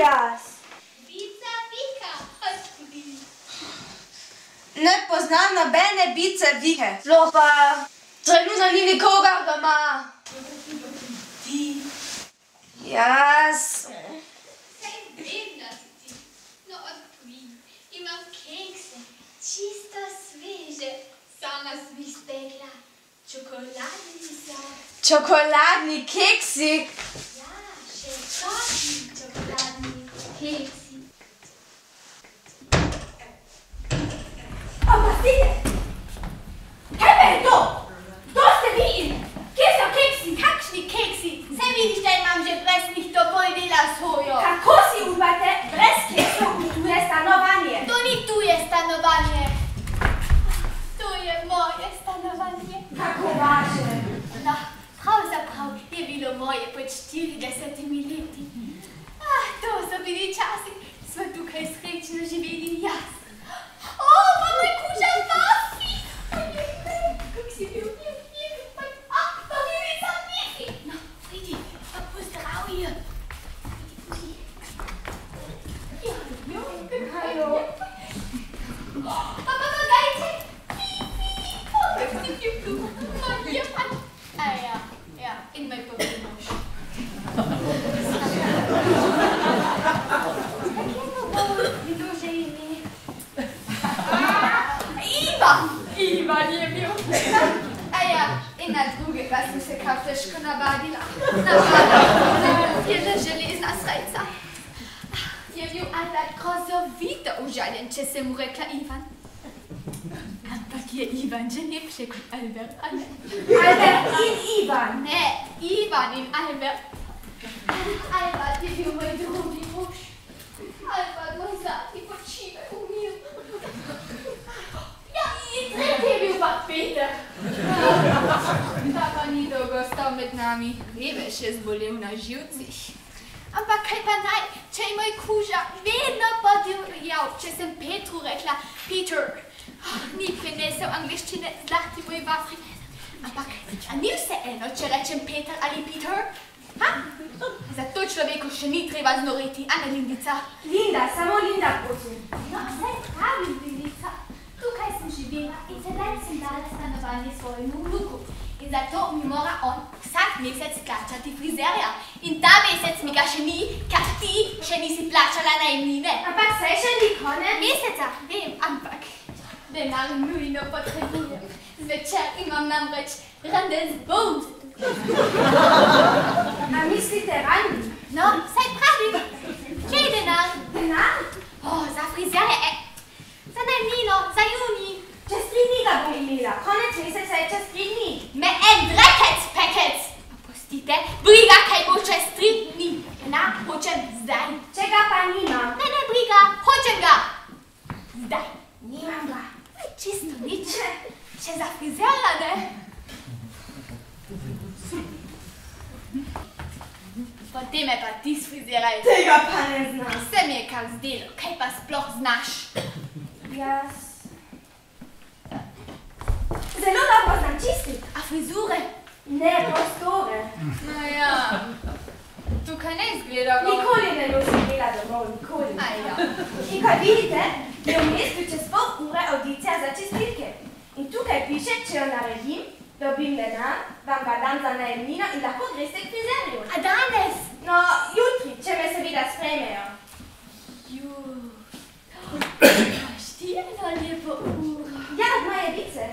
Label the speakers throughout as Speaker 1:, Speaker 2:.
Speaker 1: jaz?
Speaker 2: Bica, Vika, odkudi.
Speaker 1: Ne poznam nobene bice Vike. Sploh pa trenutno ni nikogar doma.
Speaker 2: Ti.
Speaker 1: Jaz.
Speaker 2: Saj vem, da si ti. No, odkudi. Imam kekse, čisto sveže. Sama sem jih spekla. Čokoladni so.
Speaker 1: Čokoladni keksi.
Speaker 2: Ja, še kakšni čokoladni keksi.
Speaker 3: Opustite! Kaj pa je to? Kdo ste vi in kje so keksi?
Speaker 2: Kakšni keksi? Saj vidiš, da imam že presnih dovolj dela s hojo.
Speaker 3: Kako si upate brez keksov v tuje stanovanje?
Speaker 2: To ni tuje stanovanje. To je moje stanovanje.
Speaker 3: Kako vaše?
Speaker 2: No, pravzaprav je bilo moje pred 40 leti. To so bili časi, smo tukaj srečno živeli jaz. O, pa moj kuža Vafi! Kako si ljubil, pa ljubica Vifi! No, pridi, pa pozdravi jo.
Speaker 3: Halo.
Speaker 2: Pa pomagajte! Vifi! O, kako si ljubil, moj pan. Ja, in moj prvi mož. Je to že ime? Ivan je bil. In na drugega sem se kar težko navadila. Je že železna srca. Je bil Albert grozovito užaljen, če sem mu rekla Ivan. Ampak je Ivan že lepše kot Albert.
Speaker 3: Albert in Ivan.
Speaker 2: Ne, Ivan in Albert. Albert je bil moj drugi mož. Albert moj zlati počivaj v miru. Ja, in tretji je bil pa Peter. Ta pa ni dolgo ostal med nami. Revež je zbolel na živcih. Ampak kaj pa naj, če je moj kuža vedno podjel, če sem Petru rekla Peter. Ni prinesel angliščine, zlahti moj Vafri. Ampak, a ni vseeno, če rečem Peter ali Peter? Za to človeku še ni treba znoreti, a ne Lindica?
Speaker 3: Linda, samo Linda prosim.
Speaker 2: No, saj pravim, Lindica. Tukaj sem živela in sedaj sem dala stanovanje svojemu vnuku. In zato mi mora on vsak mesec plačati frizerja. In ta mesec mi ga še ni, ker ti še nisi plačala najemnine.
Speaker 3: Ampak saj še ni konec
Speaker 2: meseca. Vem, ampak denar nujno potrebujem. Zvečer imam namreč rendezvous.
Speaker 3: A mislite randi?
Speaker 2: No, saj pravim. Kje je denar?
Speaker 3: Denar?
Speaker 2: Za frizerje, za najemnino, za juni.
Speaker 3: Čez 3 dni ga bom imela. Konec meseca je čez 3 dni.
Speaker 2: Me en drekec, pekec. Pustite, briga, kaj bo čez 3 dni. Denar hočem zdaj.
Speaker 3: Čega pa nimam?
Speaker 2: Ne briga, hočem ga. Zdaj.
Speaker 3: Nimam ga.
Speaker 2: Čisto nič. Še za frizerja, ne? Potem me pa ti sfriziraj.
Speaker 3: Tega pa ne znam.
Speaker 2: Se mi je kar zdelo, kaj pa sploh znaš?
Speaker 3: Jaz... Zelo dobro znam čistiti.
Speaker 2: A frizure?
Speaker 3: Ne, prostore.
Speaker 2: No ja, tukaj ne izgleda.
Speaker 3: Nikoli ne nosim dela domov, nikoli. In kaj vidite, je v mestu čez pol ure audicija za čistilke. In tukaj piše, če jo naredim, dobim denar, vam ga dam za najemnino in lahko greste k frizerju.
Speaker 2: A danes?
Speaker 3: No, jutri, če me seveda sprejmejo.
Speaker 2: Imaš ti eno lepo uro.
Speaker 3: Ja, od moje vice.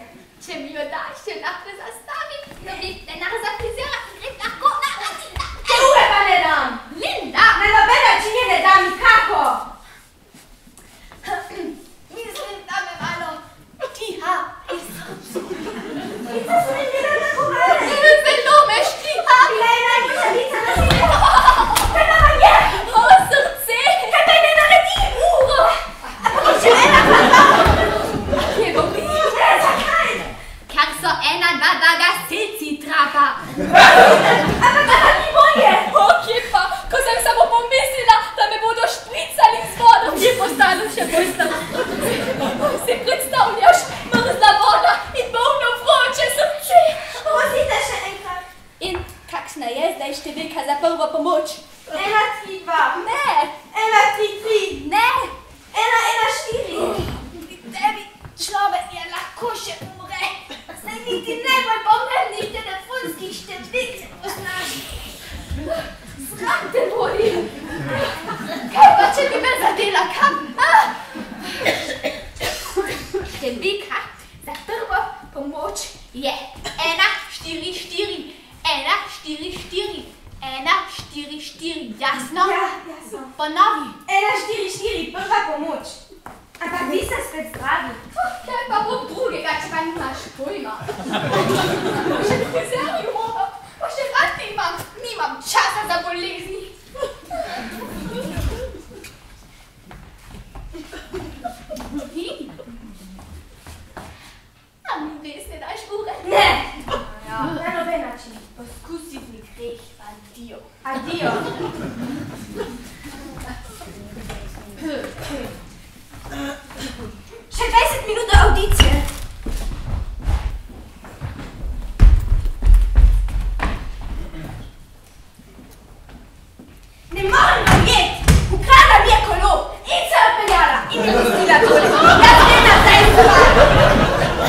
Speaker 2: Če mi jo daš, če lahko zastavim, dobim denar za frizera in grem lahko na Latina.
Speaker 3: Te ure pa ne dam.
Speaker 2: Linda!
Speaker 3: Na noben način je ne dam nikako.
Speaker 2: Mislim, da me malo tiha.
Speaker 3: Vice so mi bila tako male.
Speaker 2: Zelo me štiha.
Speaker 3: Bila je najboljša vica na svetu. Kaj pa vam je?
Speaker 2: Srce.
Speaker 3: Kaj pa ne naredim? Ampak še ena pa
Speaker 2: Kje bo mi?
Speaker 3: zakaj?
Speaker 2: Ker so ena, dva gasilci trapa.
Speaker 3: Ampak da pa ni bolje.
Speaker 2: Kje pa, ko sem samo pomislila, da me bodo špricali z vodo, je postalo še bolj slabo. Si predstavljaš, mrzla voda in bolno vroče srce.
Speaker 3: Pustite še enkrat.
Speaker 2: In kakšna je zdaj številka za prvo pomoč?
Speaker 3: 1, 3, 2.
Speaker 2: Ne,
Speaker 3: 1, 4, 4, prva pomoč. Ampak vi ste spet zdravi.
Speaker 2: Kaj pa bo drugega, če pa nimaš pojma. Še frizerju moram, pa še rad nimam časa za bolezni. Vi? A mi res ne daš ure?
Speaker 3: Ne! Na noben način. Poskusi mi greh. Adio. Adio. Še 20 minut do audicije. Ne morem verjeti! Ukradla mi je kolo in se odpeljala in mi pustila tole. Jaz grem nazaj v bar.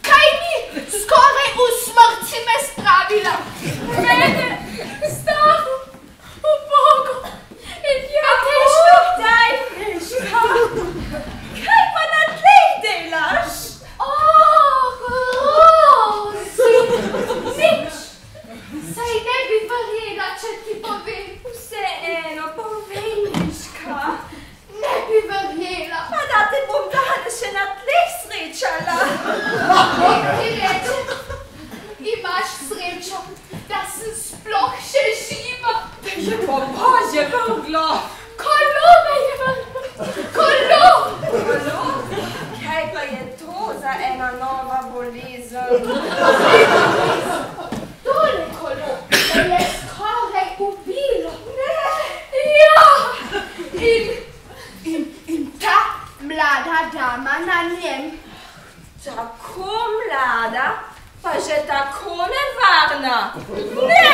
Speaker 2: Kaj mi? Skoraj v smrti me spravila. Mene, staro, o Bog. Imaš srečo, da sem sploh še živa.
Speaker 3: Je pa Božje vrglo.
Speaker 2: Kolo me je vrglo. Kolo.
Speaker 3: Kaj pa je to za ena nova bolezen?
Speaker 2: Tole kolo me je skoraj ubilo. Ja. In ta mlada dama na njem.
Speaker 3: Tako mlada, pa že tako nevarna. Ne!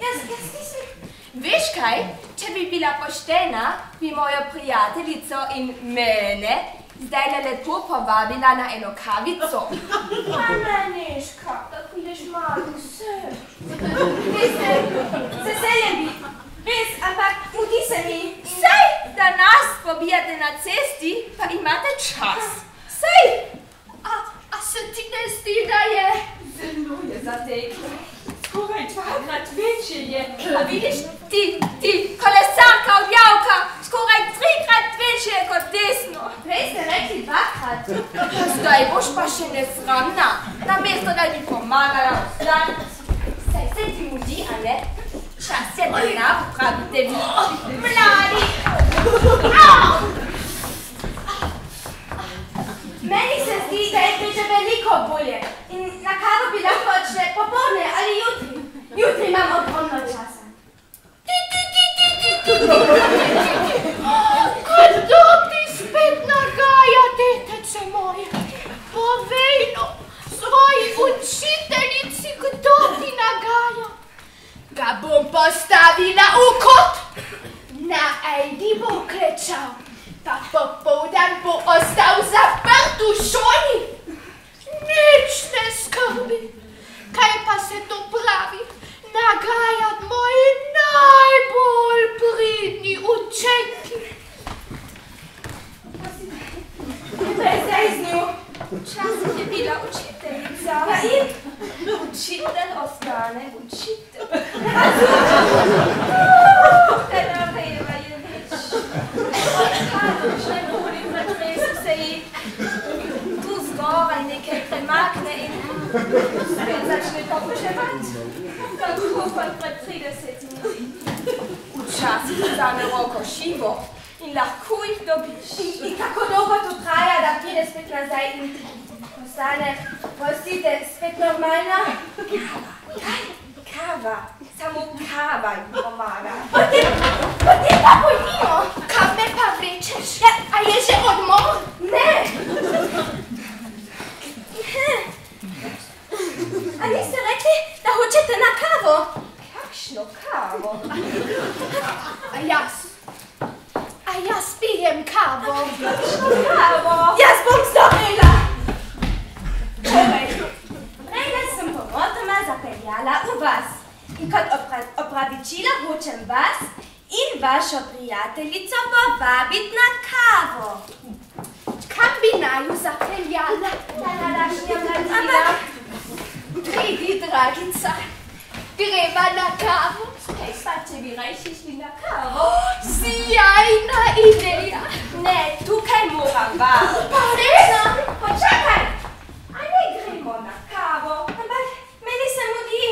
Speaker 3: Jaz mislim. Veš kaj, če bi bila poštena, bi mojo prijateljico in mene zdaj lepo povabila na eno kavico. Pa Nežka, da prideš malo sem. Veste, z veseljem bi. Res, ampak mudi se mi. Sej, da nas pobijate na cesti, pa imate čas. Sej!
Speaker 2: A se ti ne zdi, da je?
Speaker 3: Zelo je zateklo. Skoraj dvakrat večje je. A vidiš, ti kolesarka objavka, skoraj 3-krat večje je kot desno. Prej ste rekli 2-krat. Zdaj boš pa še nesramna. Namesto, da bi pomagala vstati. Saj se ti mudi, a ne? Čas je denar, pravite vi. Mladi! Meni se zdi, da je že veliko bolje. In na kavo bi lahko odšle popoldne ali jutri. Jutri imam ogromno časa.
Speaker 2: Kdo ti spet nagaja, detece moje? Povej no, svoji učiteljici, kdo ti nagaja? Ga bom postavila v kot, na Ejdi bo klečal, pa popoldan bo ostal zaprt v šoli. Nič ne skrbi, kaj pa se to pravi, nagajat moji najbolj pridni učenki.
Speaker 3: Zdaj z njo. Včasih je bila učiteljica. Ja in? Učitelj ostane učitelj. Ena veva je več. Odhajaš ne volim, zatresu se ji tu zgoraj nekaj premakne in spet začne popuševati. Tako kot pred 30 leti. Včasih vzame roko šivo in lahko jih dobiš. In kako dolgo to traja, da pride spet nazaj in postane, prostite, spet normalna? Kaj? Kava. Samo kava jim pomaga. Potem pa pojdimo.
Speaker 2: Kam me pa vlečeš? Ja, a je že odmor?
Speaker 3: Ne. A niste rekli, da hočete na kavo? Kakšno kavo?
Speaker 2: A jaz pijem kavo.
Speaker 3: Kavo? Jaz bom storila. Prejle sem pomotoma zapeljala v vas. In kot opravičilo hočem vas in vašo prijateljico povabiti na kavo.
Speaker 2: Kam bi naju zapeljala?
Speaker 3: Na današnja mladina.
Speaker 2: Pridi, dragica. Greva na kavo.
Speaker 3: Kaj pa, če bi rajši šli na kavo?
Speaker 2: Sjajna ideja.
Speaker 3: Ne, tukaj moram vas.
Speaker 2: Pa res?
Speaker 3: Počakaj. A ne gremo na kavo? Ampak meni se mudi.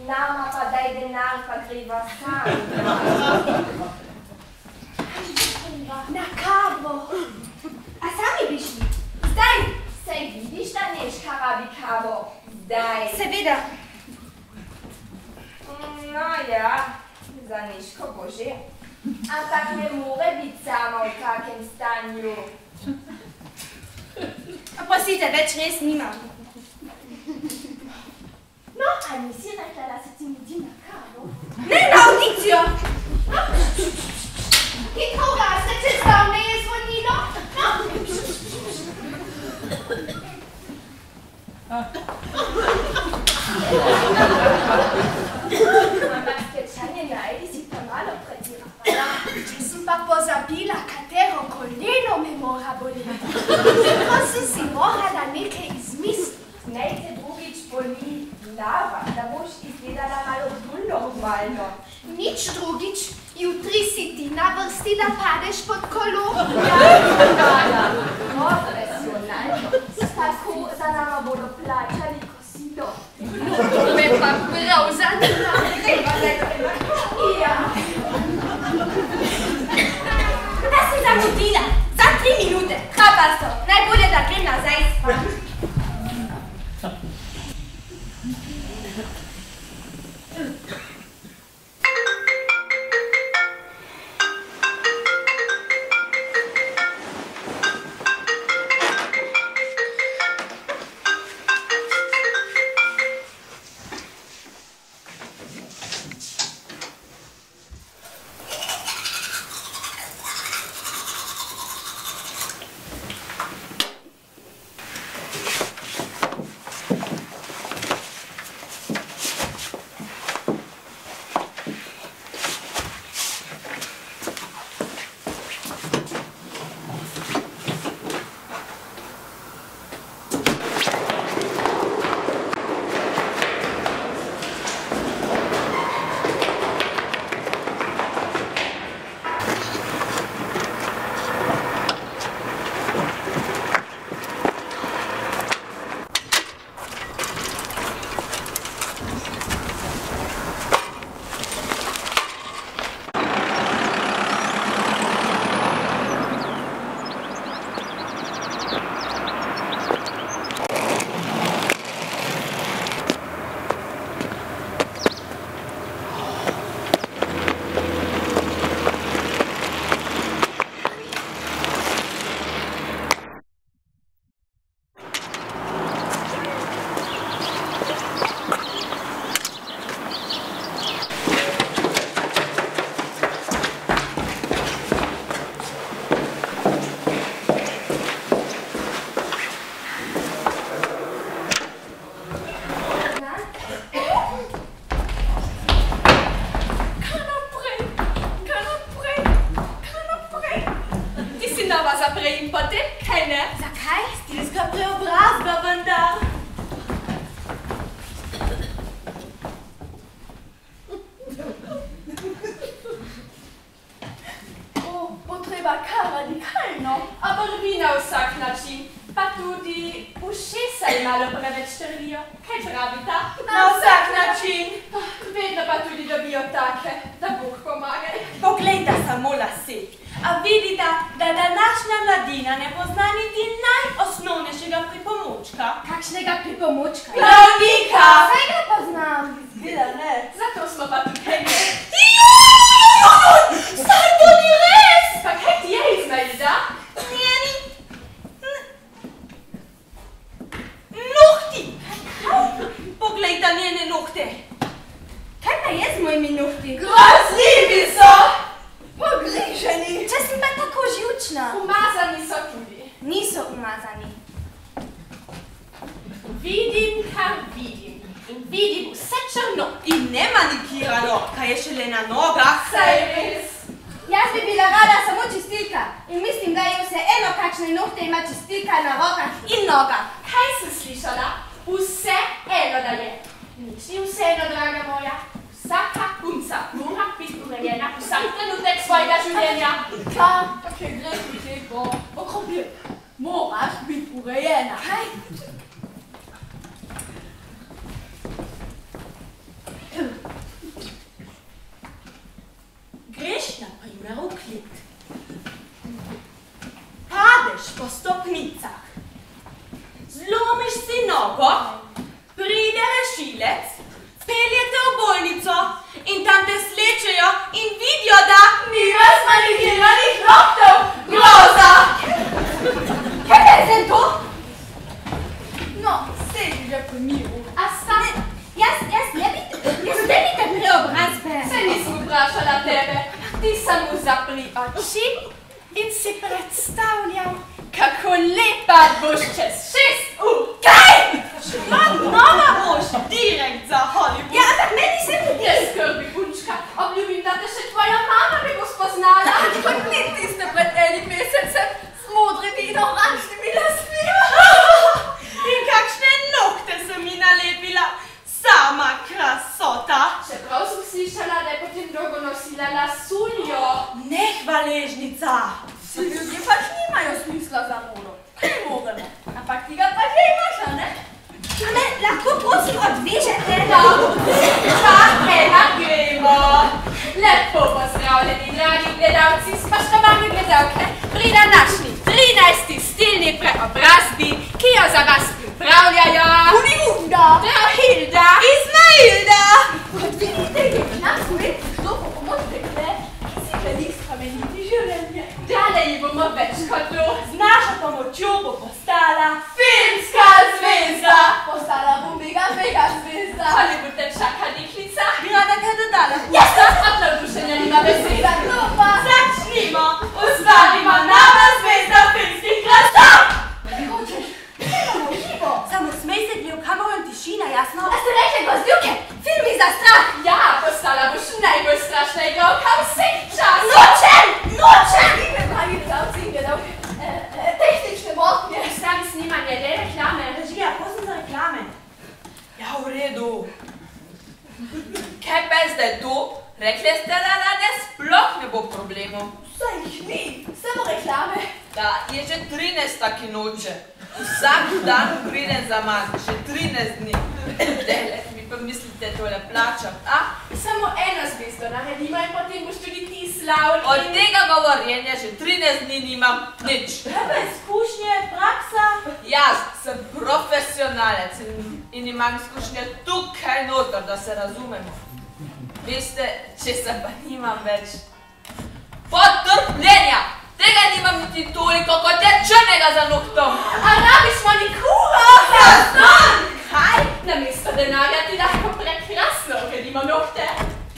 Speaker 3: Nama pa daj denar, pa greva sam.
Speaker 2: Na kavo.
Speaker 3: A sami bi šli? Zdaj. Sej vidiš, da Nežka rabi kavo. Zdaj. Seveda. No ja, za Nežko bo že. Ampak ne more biti sama v takem stanju. Prosite, več res nimam. No, a nisi rekla, da se ti mudi na kavo? Ne, na audicijo!
Speaker 2: Hitro raste, če zdavne je zvonilo.
Speaker 3: Ampak skečanje na Ejdi si pa malo pretirala.
Speaker 2: Če sem pa pozabila, katero koleno me mora boleti. Tako sem si morala nekaj izmisliti.
Speaker 3: Naj te drugič boli glava, da boš izgledala malo bolj normalno.
Speaker 2: Nič drugič, jutri si ti na vrsti, da padeš pod kolo.
Speaker 3: Ja, profesionalno.
Speaker 2: pa prav zanima. Ja.
Speaker 3: Da sem zamudila, za 3 minute. Kaj pa so? Najbolje, da grem nazaj spat. Lahko prosim odvežete?
Speaker 4: Rekli ste, da danes sploh ne bo problemov.
Speaker 2: Saj jih ni, samo reklame.
Speaker 4: Da, je že 13. ki noče. Vsak dan pride za manj, že 13 dni. Dele, mi pa mislite tole plačam, a?
Speaker 2: Samo eno zvezdo naredimo in potem boš tudi ti slavni.
Speaker 4: Od tega govorjenja že 13 dni nimam nič.
Speaker 3: Treba izkušnje, praksa.
Speaker 4: Jaz sem profesionalec in imam izkušnje tukaj noter, da se razumemo. Veste, če se pa nimam več potrpljenja. Tega nimam niti toliko, kot je črnega za nohtom.
Speaker 2: A rabiš manikuro?
Speaker 3: Zastan!
Speaker 2: Kaj? Namesto denarja ti lahko prekrasno uredimo nohte.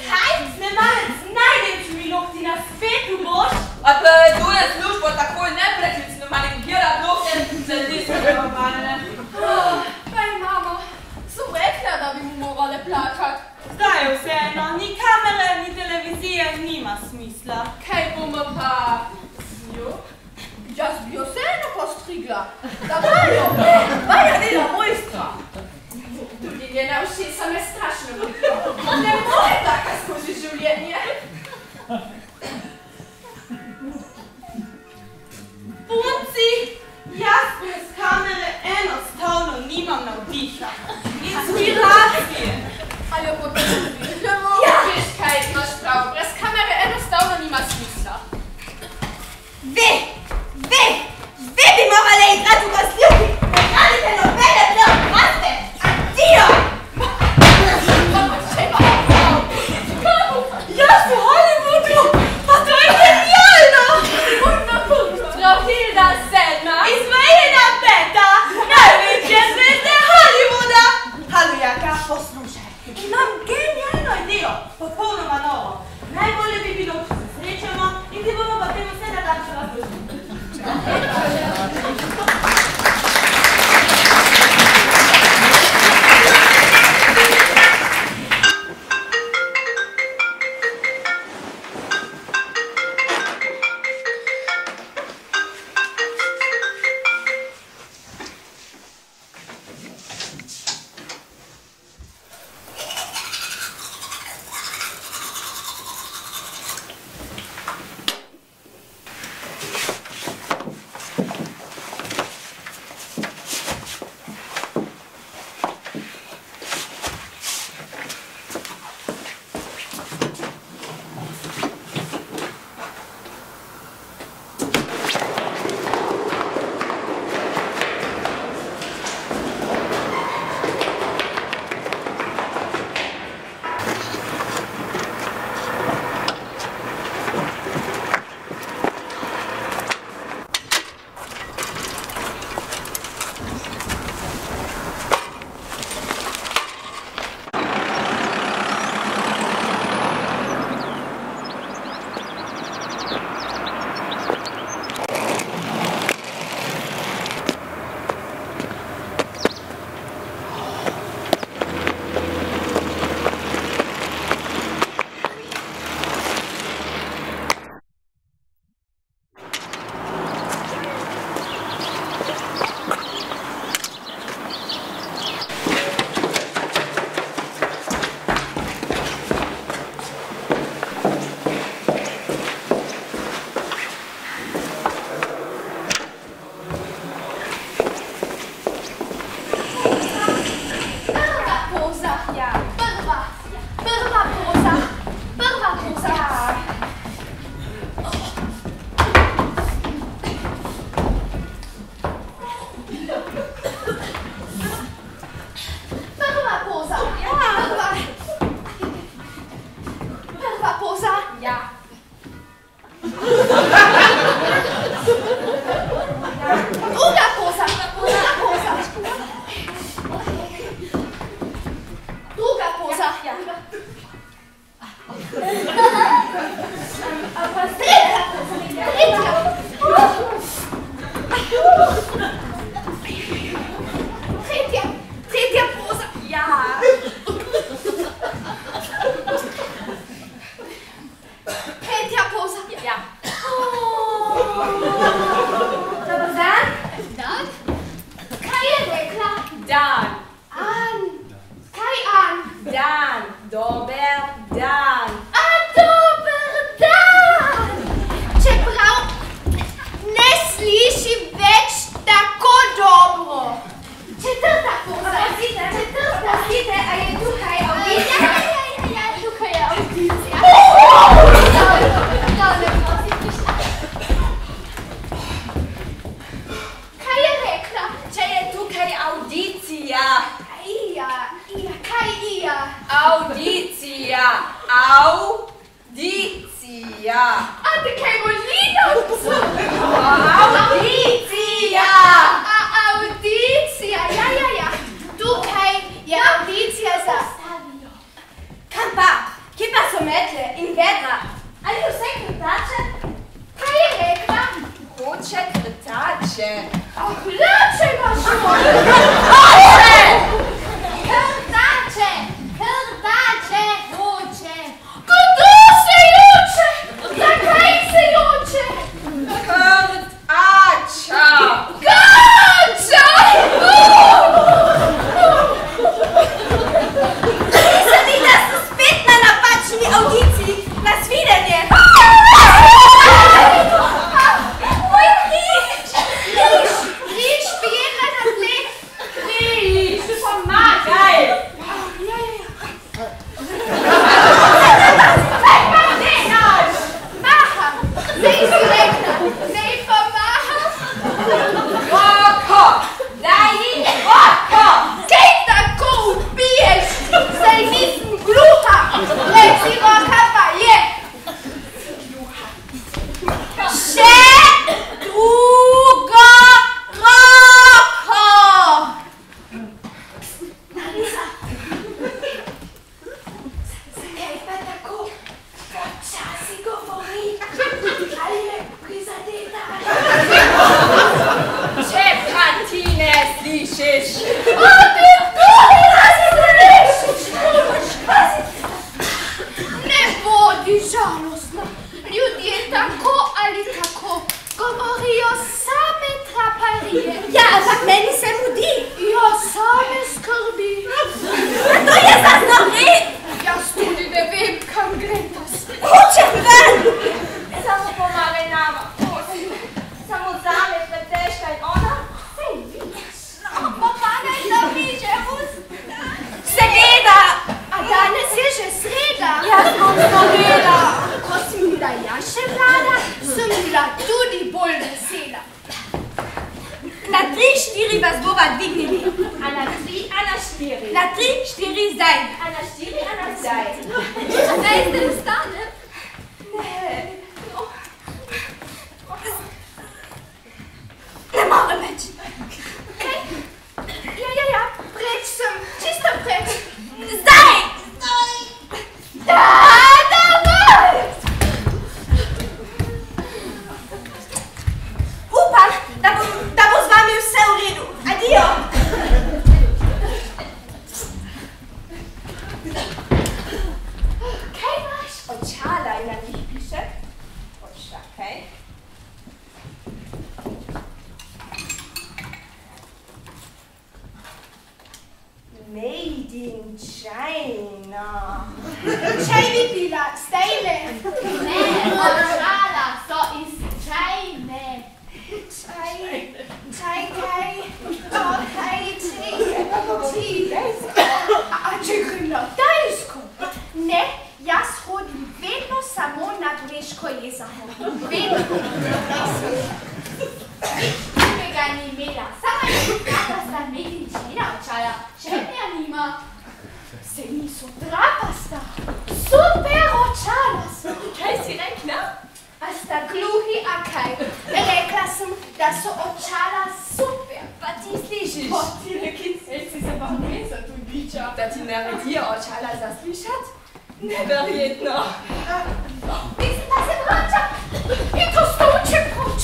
Speaker 3: Kaj? Snemalec z najlepšimi nohti na svetu boš?
Speaker 4: A preveduje službo takoj nepreklicno manikirat nohte, se zdi se normalne.
Speaker 2: Kaj, mama, sem rekla, da bi mu morale plačati.
Speaker 5: Zdaj je vseeno, ni kamere, ni televizije, nima smisla.
Speaker 2: Kaj bomo pa z njo? Jaz bi jo vseeno postrigla. Da vajo, vaja dela mojstra. Tudi njena ušesa me strašno bolijo. Ne more taka skozi življenje.
Speaker 5: Punci, jaz brez kamere enostavno nimam navdiha. Inspiracije.
Speaker 2: Ali jo potrebujemo? Veš kaj, imaš prav, brez kamere enostavno nima smisla.
Speaker 3: Vi bi morali igrati v gostilki. Ne radite nobene preobraste. Addio!
Speaker 2: Mama, če ima prav.
Speaker 5: Jaz v Hollywoodu!
Speaker 4: Audicija.
Speaker 2: A te kaj volino?
Speaker 3: Audicija!
Speaker 2: Audicija, ja. Tukaj je audicija za Savijo.
Speaker 3: Kam pa? Kje pa so metle in vedra? Ali vse krtače?
Speaker 2: Kaj je rekla?
Speaker 4: Hoče krtače.
Speaker 2: Hlače imaš moj! Krtače hoče. Kdo se joče? Zakaj se joče?
Speaker 4: Krtača.
Speaker 2: Kača!
Speaker 3: Nisem videla, so spet na napačni audiciji. Nasvidenje!
Speaker 2: Riš, pijena na tleh.
Speaker 5: Riš, pomagaj!
Speaker 2: Maham! Zdaj si rekla, zdaj pa maham.
Speaker 4: Roko. Daj ji roko.
Speaker 2: Kaj tako ubiješ? Zdaj nisem gluha. Reci roka pa je. Še drugo roko.
Speaker 3: Marisa! Zakaj pa tako počasi govori? Ali je prizadeta?
Speaker 4: Če pa ti ne slišiš.
Speaker 2: Ne bodi žalostna. Ljudje tako ali tako govorijo same traparije.
Speaker 3: Ja, ampak meni se mudi.
Speaker 2: Ja, same skrbi.
Speaker 3: To je za znovi!
Speaker 2: Jaz tudi ne vem, kam gre ta svet.
Speaker 3: Hočem ven! Samo pomagaj nama, prosim. Samo zame pretežka in ona se vidiš.
Speaker 2: Pomagaj, da mi že
Speaker 3: Seveda!
Speaker 2: A danes je že sreda.
Speaker 3: Jaz bom znovela.
Speaker 2: Ko sem bila jaz še mlada, sem bila tudi bolj vesela.
Speaker 3: Na 3-4 vas bova dvignili. A na 3, a na 4. Na 3-4 zdaj. A na 4, a na zdaj.
Speaker 2: Zdaj zdaj vstanem.
Speaker 3: Ne. Ne morem več.
Speaker 2: Kaj? Ja, preč sem, čisto preč.
Speaker 3: Zdaj!
Speaker 2: Davaj!
Speaker 3: Upam, da bo z vami vse v redu. Adijo!
Speaker 2: Kaj imaš?
Speaker 3: Očala in na njih piše. Počakaj. Made in China.
Speaker 2: Čaj bi pila, stejle. Ne, očala so iz čajne. Čaj, kaj? A če grem na Tajsko? Ne, jaz hodim vedno samo na Greško jezero. Vedno. Tega ni imela, sama je da sta imeli čena očala, čenja nima. Se niso trapasta, super očala so.
Speaker 4: Kaj si rekla?
Speaker 2: A sta gluhi, a kaj? Rekla sem, da so očala super.
Speaker 4: Pa ti slišiš?
Speaker 2: Pa ti rekli, si se pa mesa tu biča.
Speaker 4: Da ti naredijo očala zaslišat? Neverjetno.
Speaker 2: Mislim, da se vrača in to stoče proč.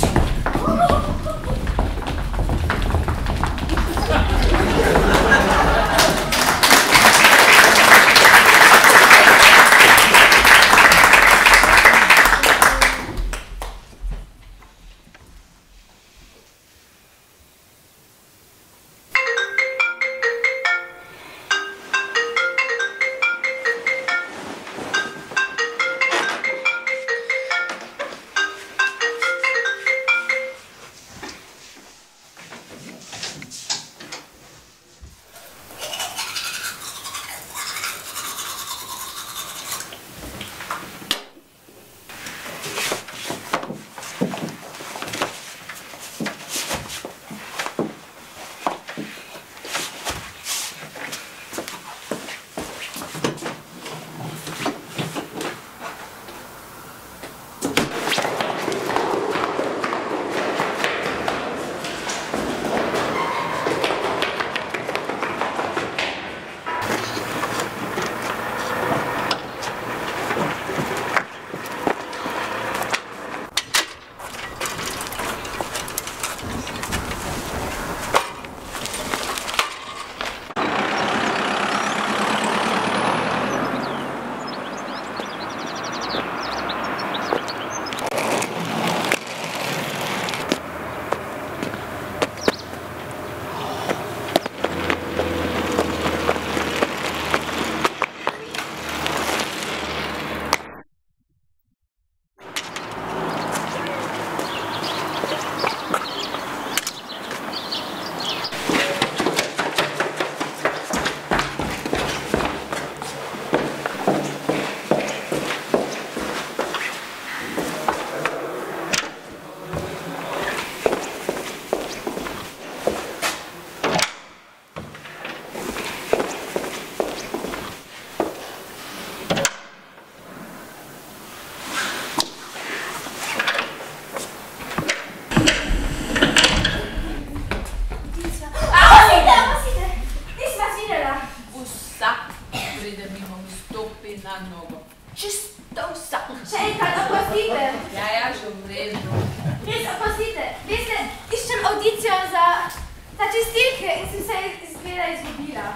Speaker 3: za čistilke in sem se izgleda izgubila.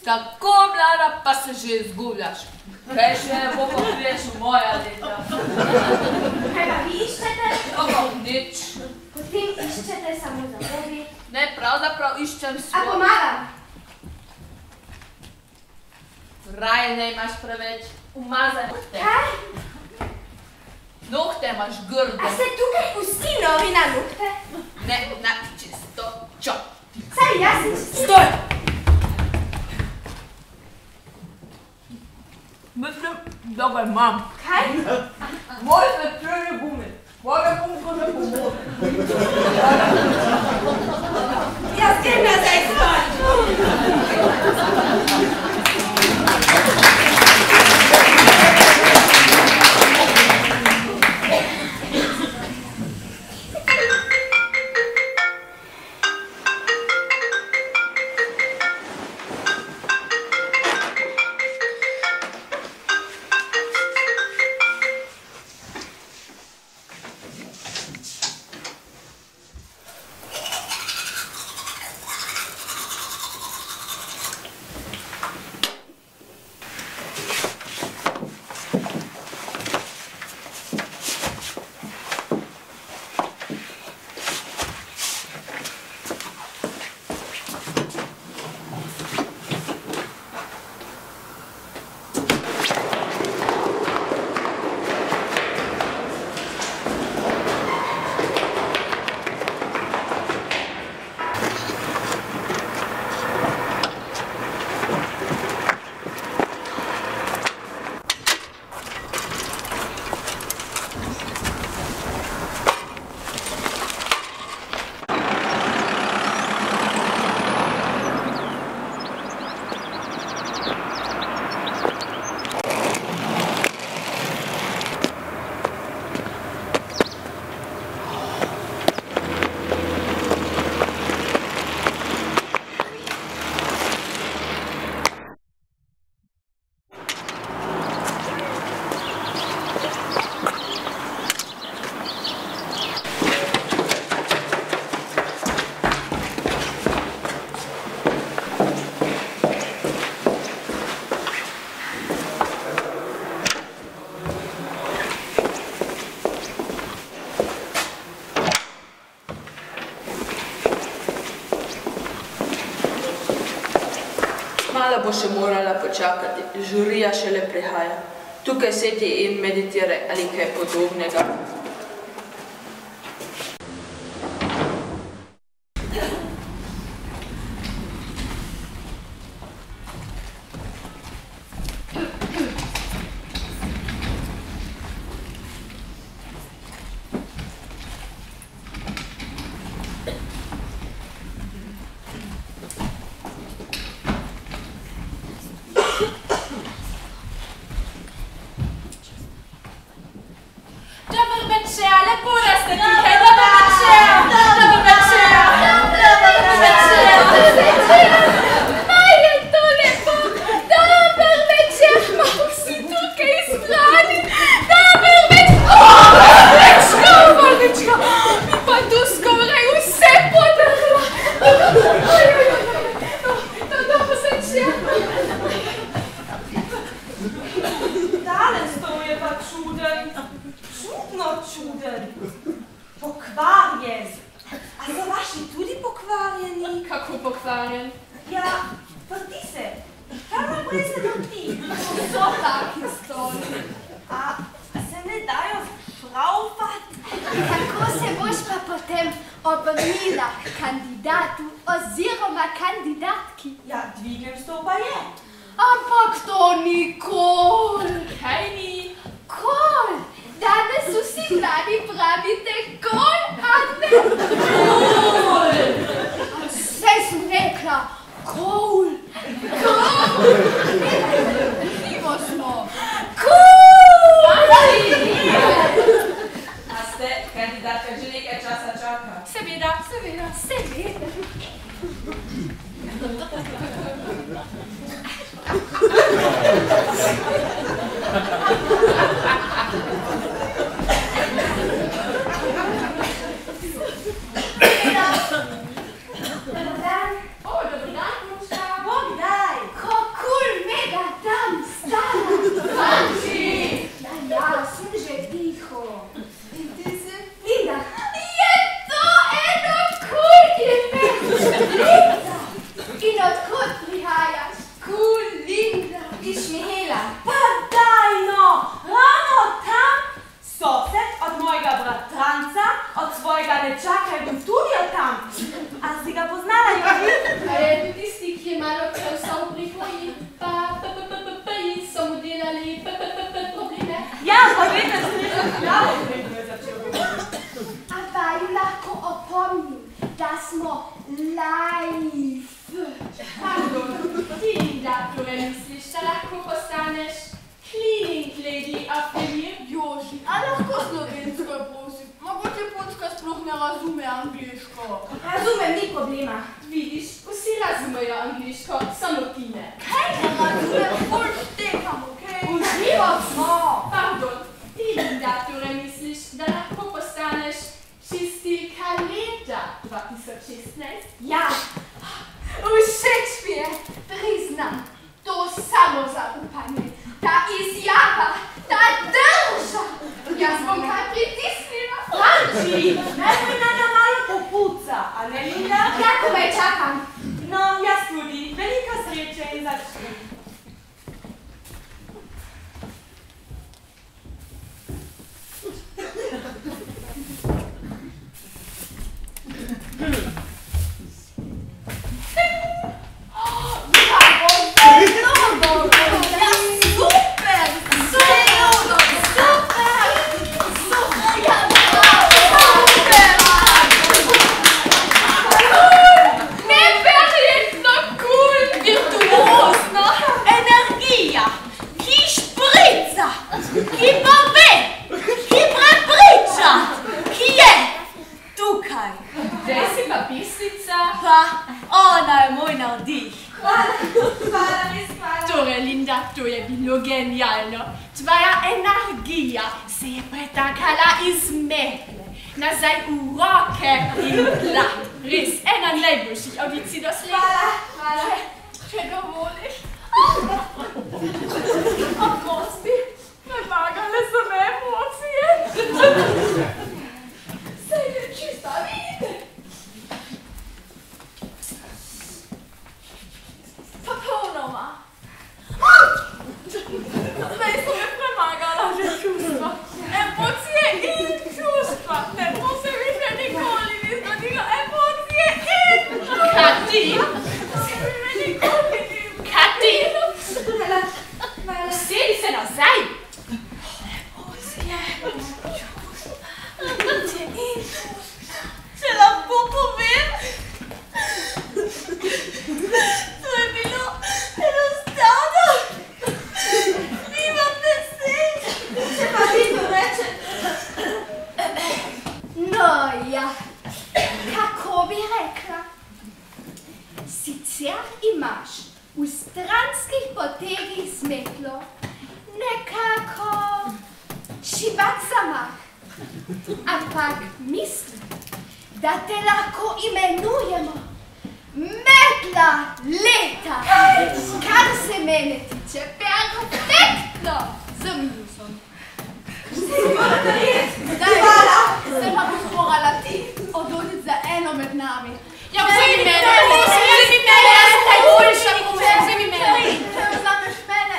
Speaker 4: Tako mlada pa se že izgubljaš. Kaj še ne bo pa priješ v moja leta.
Speaker 3: Kaj pa vi iščete?
Speaker 4: Nič.
Speaker 3: Potem iščete samo za bogi.
Speaker 4: Ne, pravzaprav iščem
Speaker 3: A
Speaker 4: svoj.
Speaker 3: pomagam?
Speaker 4: Raje ne imaš preveč umazane nohte.
Speaker 3: Kaj?
Speaker 4: Nohte imaš grde.
Speaker 3: A ste tukaj vsi novi na nohte?
Speaker 4: Ne, na čisto čop.
Speaker 3: Saj jaz sem čistilka.
Speaker 4: Stoj! Mislim, da ga imam.
Speaker 3: Kaj?
Speaker 4: Moj svetleni gumin. Moja gumka ne pomore.
Speaker 3: Jaz grem nazaj spat.
Speaker 4: Malo bo še morala počakati, žurija šele prihaja. Tukaj sedi in meditiraj ali kaj podobnega.
Speaker 3: Pokvarjen. A so vaši tudi pokvarjeni?
Speaker 4: Kako pokvarjen?
Speaker 3: Ja, vrti se. Kaj vam gre se vrti?
Speaker 2: So taki stoli.
Speaker 3: A se ne dajo šraufati?
Speaker 2: Kako se boš pa potem obrnila k kandidatu oziroma kandidatki?
Speaker 3: Ja, dvignem stol pa je.
Speaker 2: Ampak to nikol.
Speaker 4: Kaj ni?
Speaker 2: Kol. Danes vsi mladi pravite kol, a ne kol. Saj sem rekla kol. Kol. Živo smo. Kol.
Speaker 4: A ste, kandidatka, že nekaj časa čaka?
Speaker 2: Seveda, seveda, seveda. postaneš cleaning lady afirmir? Joži, a lahko slovensko prosim? Mogoče Punčka sploh ne razume angliško.
Speaker 3: Razumem, ni problema.
Speaker 2: Vidiš, vsi razumejo angliško, samo ti ne. Kaj ne razumem, bolj štekam, okej? Uživam smo! Pardon, ti Linda torej misliš, da lahko postaneš čistilka leta 2016?
Speaker 3: Ja.
Speaker 2: Všeč mi je, priznam, to samozaupanje, ta izjava, ta drža. Jaz bom kaj pritisnila.
Speaker 5: Franči, najprej nada malo popuca, a ne Linda?
Speaker 3: Ja, komaj čakam.
Speaker 5: No, jaz tudi. Velika sreče in začni.
Speaker 2: Torej, Linda, to je bilo genialno. Tvoja energija se je pretakala iz metle nazaj v roke in tla. Res, ena najboljših audicij doslej.
Speaker 3: Hvala.
Speaker 2: Če dovoliš. Oprosti, premagale so me emocije. Saj je čista, vidite. Popolnoma. Zdaj so me premagala že čustva. Emocije in čustva. Ne bom se više nikoli ni zgodilo emocije in čustva. Kati? Kati? Sedi se nazaj. Emocije. Emocije in čustva. Če lahko povem? To je bilo enostavno. Nimam besed.
Speaker 3: Če pa vi to rečete.
Speaker 2: No ja, kako bi rekla? Sicer imaš v stranskih potegih z metlo nekako šibak zamah. Ampak mislim, da te lahko imenujemo metla leta. Kar se mene tiče, perfektno z minusom. Zdaj pa boš morala ti odločiti za eno med nami. Ja, vzemi mene, jaz sem najboljša, vzemi mene. Če vzameš mene,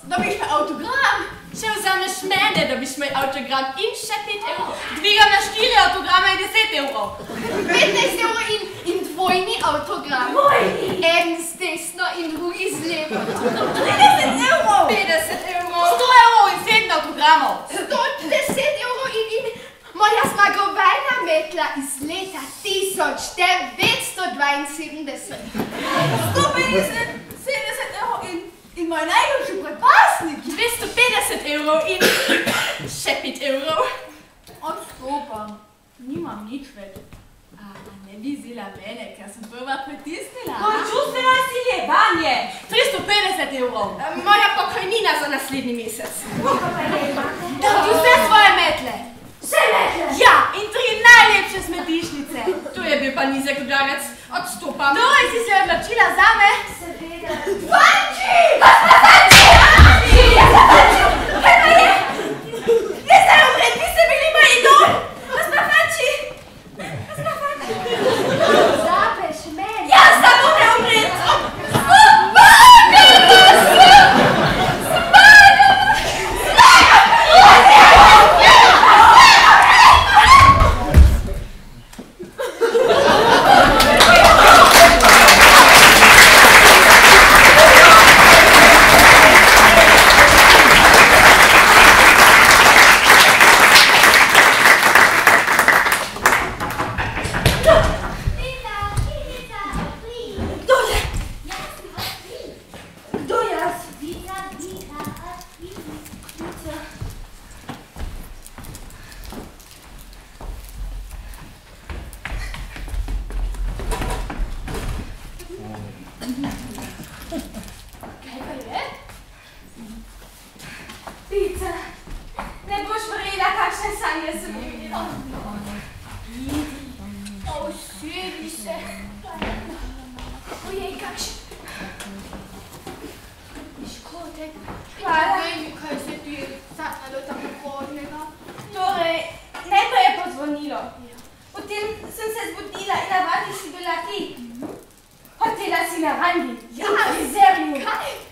Speaker 2: dobiš me avtogram. Če vzameš mene, dobiš moj avtogram in še 5 evrov. Dvigam na 4 avtograme in 10 evrov. 15 evrov in dvojni avtogram. En z desno in drugi z levo. 50 evrov. 50 evrov. 100 evrov in 7 avtogramov. 110 evrov in moja zmagovalna metla iz leta 1972. 150, 70 evrov in moj najljubši prepasnik. 250 evrov in še 5 evrov. Odstopam. Nimam nič več. A ne bi vzela mene, ker sem prva pritisnila.
Speaker 5: Moj čustveno izsiljevanje.
Speaker 2: 350 evrov. Moja pokojnina za naslednji mesec. Dati vse svoje metle.
Speaker 3: Vse metle?
Speaker 2: Ja, in 3 najlepše smetišnice. To je bil pa nizek udarec. Odstopam. Torej si se odločila zame?
Speaker 3: Seveda.
Speaker 2: Fanči!
Speaker 3: Kaj pa je? Niste umret, vi ste bili moj idol. Gospa Fanči.
Speaker 2: Zapeš mene.
Speaker 3: Jaz samo ne umret. Bitte, ne boš verjela, kakšne sanje sem imela.
Speaker 2: Sedi se. Ojej, kakšen. Škotek.
Speaker 3: Hvala.
Speaker 2: Daj mi, kaj se ti je zadnalo tako hodnega.
Speaker 3: Torej, najprej je pozvonilo. Potem sem se zbudila in na vrati si bila ti. Hotela si na randi.
Speaker 2: Ja,
Speaker 3: v frizerju.
Speaker 2: Kaj?